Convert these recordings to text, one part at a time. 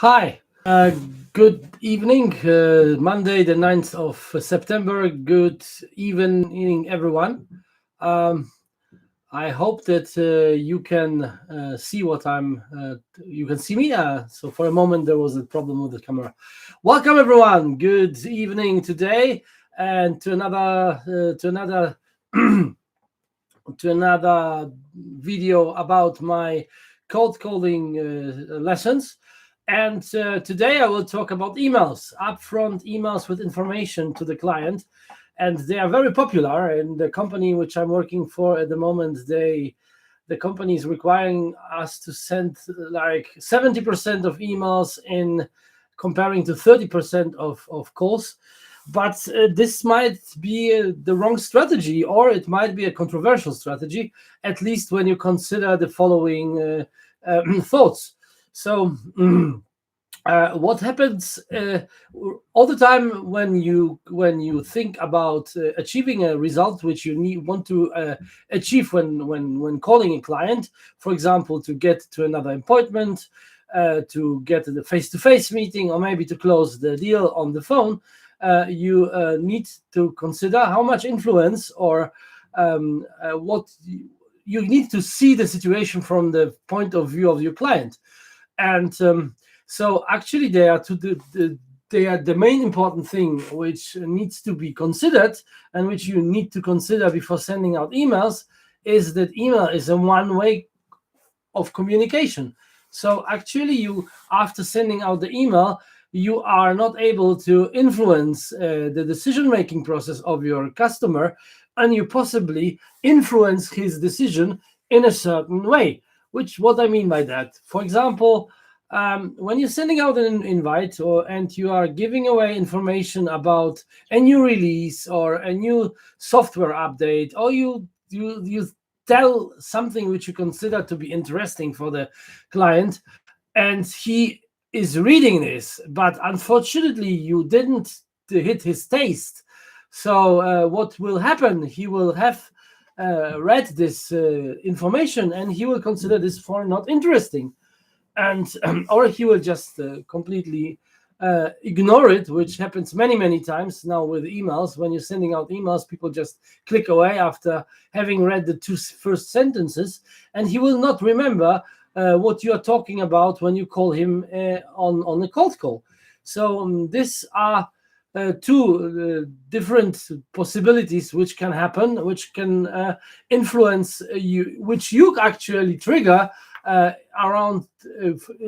Hi, good evening. Monday, the 9th of September. Good evening, everyone. Um, I hope that you can see what you can see me. So for a moment, there was a problem with the camera. Welcome, everyone. Good evening today, and to another to another video about my cold calling lessons. And today I will talk about emails, upfront emails with information to the client. And they are very popular in the company which I'm working for at the moment. The company is requiring us to send like 70% of emails in comparing to 30% of calls. But this might be the wrong strategy, or it might be a controversial strategy, at least when you consider the following thoughts. So what happens all the time when you think about achieving a result which you want to achieve when calling a client, for example, to get to another appointment, to get the face-to-face meeting, or maybe to close the deal on the phone, you need to consider how much influence or what you need to see the situation from the point of view of your client. And so actually they are the main important thing which needs to be considered, and which you need to consider before sending out emails, is that email is a one-way of communication. So actually, you, after sending out the email, you are not able to influence the decision-making process of your customer, and you possibly influence his decision in a certain way. Which, what I mean by that, for example, when you're sending out an invite, and you are giving away information about a new release or a new software update, or you tell something which you consider to be interesting for the client, and he is reading this, but unfortunately you didn't hit his taste. So what will happen? He will have read this information, and he will consider this for not interesting, and or he will just completely ignore it, which happens many times now with emails. When you're sending out emails, people just click away after having read the two first sentences, and he will not remember what you are talking about when you call him on a cold call. So these are two different possibilities which can happen, which can influence you, which you actually trigger around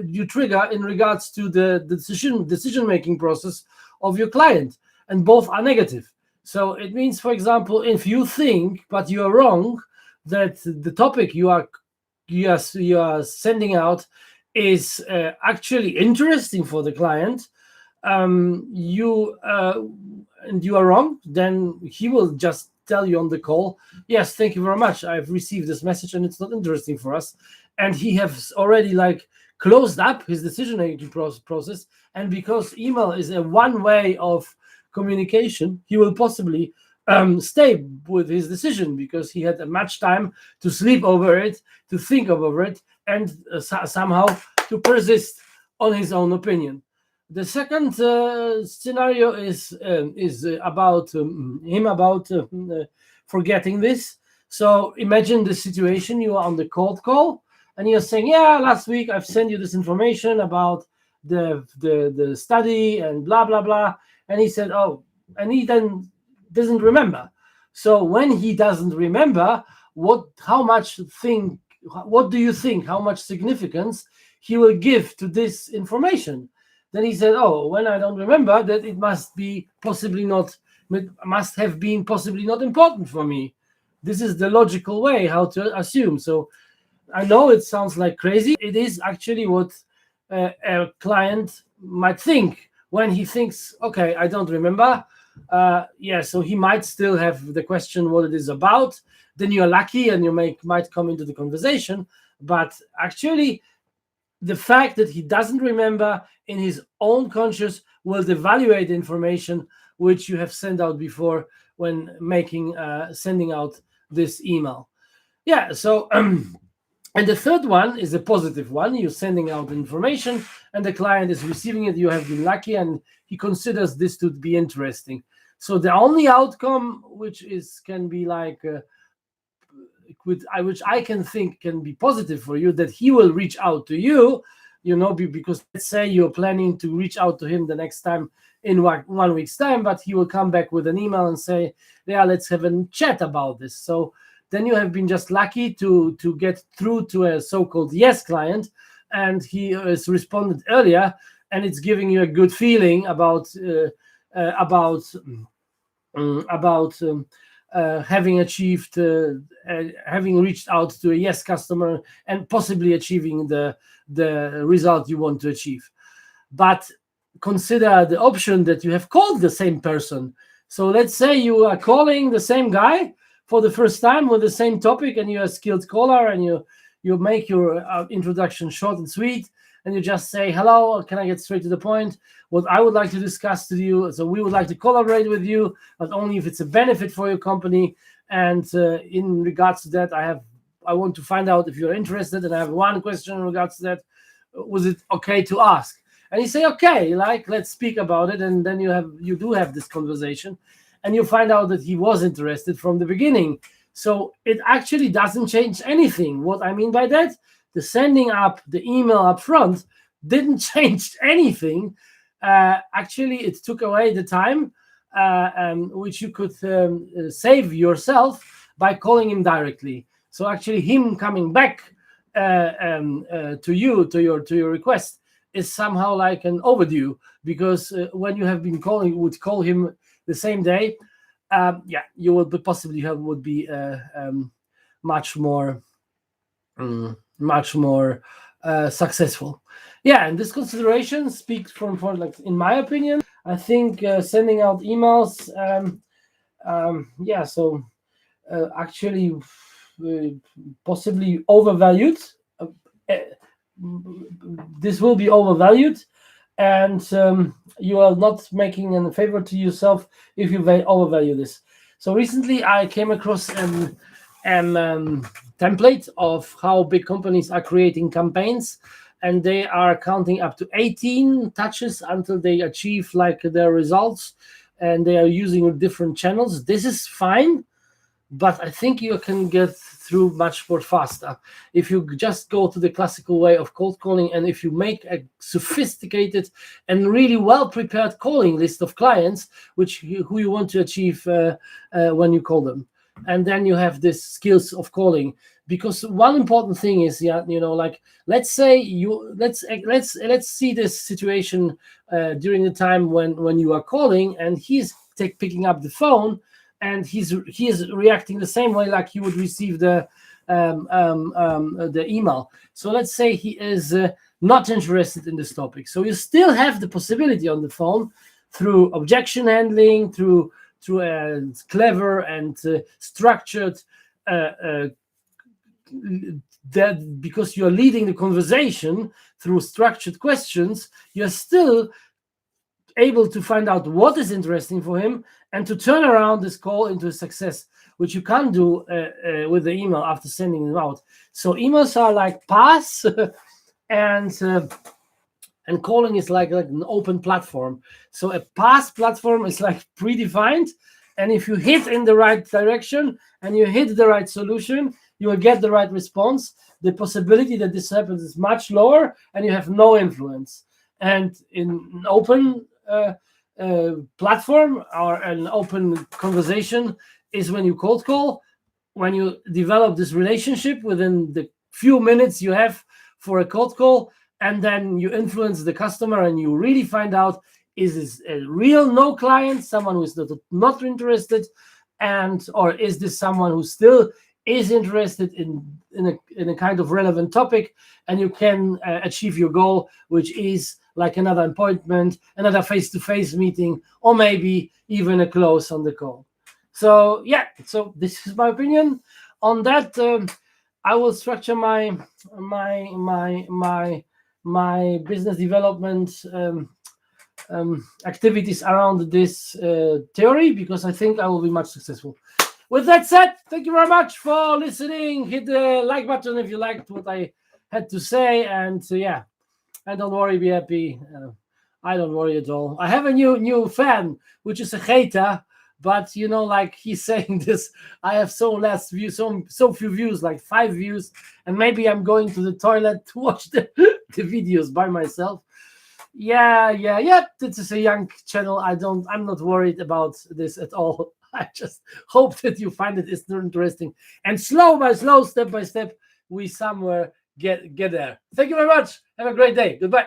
you trigger in regards to the decision making process of your client, and both are negative. So it means, for example, if you think, but you are wrong, that the topic you are sending out is actually interesting for the client, you and you are wrong, then he will just tell you on the call, yes, thank you very much, I've received this message and it's not interesting for us. And he has already like closed up his decision making process. And because email is a one way of communication, he will possibly stay with his decision, because he had much time to sleep over it, to think over it, and somehow to persist on his own opinion. The second scenario is about him about forgetting this. So imagine the situation: you are on the cold call, and you're saying, "Yeah, last week I've sent you this information about the study and blah blah blah," and he said, "Oh," and he then doesn't remember. So when he doesn't remember, what do you think? How much significance he will give to this information? Then he said, "Oh, when I don't remember, that it must have been possibly not important for me." This is the logical way how to assume. So I know it sounds like crazy. It is actually what a client might think when he thinks, "Okay, I don't remember." Yeah, so he might still have the question what it is about. Then you're lucky, and you might come into the conversation. But actually, the fact that he doesn't remember in his own conscious will devaluate the information which you have sent out before when sending out this email. Yeah, so And the third one is a positive one. You're sending out information and the client is receiving it. You have been lucky and he considers this to be interesting. So the only outcome which can be like which I can think can be positive for you, that he will reach out to you, because let's say you're planning to reach out to him the next time in 1 week's time, but he will come back with an email and say, yeah, let's have a chat about this. So then you have been just lucky to get through to a so-called yes client, and he has responded earlier, and it's giving you a good feeling about having achieved, having reached out to a yes customer and possibly achieving the result you want to achieve. But consider the option that you have called the same person. So let's say you are calling the same guy for the first time with the same topic, and you're a skilled caller, and you make your introduction short and sweet, and you just say, hello, can I get straight to the point? What I would like to discuss to you, so we would like to collaborate with you, but only if it's a benefit for your company. And in regards to that, I want to find out if you're interested, and I have one question in regards to that. Was it okay to ask? And you say, okay, let's speak about it. And then you do have this conversation, and you find out that he was interested from the beginning. So it actually doesn't change anything. What I mean by that, the sending up the email up front didn't change anything. Actually, it took away the time which you could save yourself by calling him directly. So actually, him coming back to you, to your request, is somehow like an overdue, because when you have been would call him the same day, you would would be much more successful. Yeah, and this consideration speaks for like, in my opinion, I think sending out emails, actually possibly overvalued. This will be overvalued, and you are not making a favor to yourself if you overvalue this. So recently I came across an template of how big companies are creating campaigns, and they are counting up to 18 touches until they achieve like their results, and they are using different channels. This is fine, but I think you can get through much more faster if you just go to the classical way of cold calling, and if you make a sophisticated and really well prepared calling list of clients who you want to achieve when you call them. And then you have this skills of calling, because one important thing is, let's say let's see this situation during the time when you are calling, and he's picking up the phone, and he is reacting the same way like he would receive the email. So let's say he is not interested in this topic. So you still have the possibility on the phone, through objection handling, through a clever and structured that, because you're leading the conversation through structured questions, you're still able to find out what is interesting for him and to turn around this call into a success, which you can't do with the email after sending them out. So emails are like pass and calling is like an open platform. So a pass platform is like predefined, and if you hit in the right direction and you hit the right solution, you will get the right response. The possibility that this happens is much lower, and you have no influence. And in an open platform or an open conversation is when you cold call, when you develop this relationship within the few minutes you have for a cold call, and then you influence the customer, and you really find out, is this a real no client, someone who is not interested, or is this someone who still is interested in a kind of relevant topic, and you can achieve your goal, which is like another appointment, another face-to-face meeting, or maybe even a close on the call. So so this is my opinion on that. I will structure my business development activities around this theory, because I think I will be much successful. with that said, thank you very much for listening. Hit the like button if you liked what I had to say, and yeah, and don't worry, be happy. I don't worry at all. I have a new fan, which is a hater, but like he's saying this, I have so less views, so few views, like 5 views, and maybe I'm going to the toilet to watch the videos by myself. Yeah. This is a young channel. I'm not worried about this at all. I just hope that you find it interesting, and slow by slow, step by step, we somewhere get there. Thank you very much. Have a great day. Goodbye.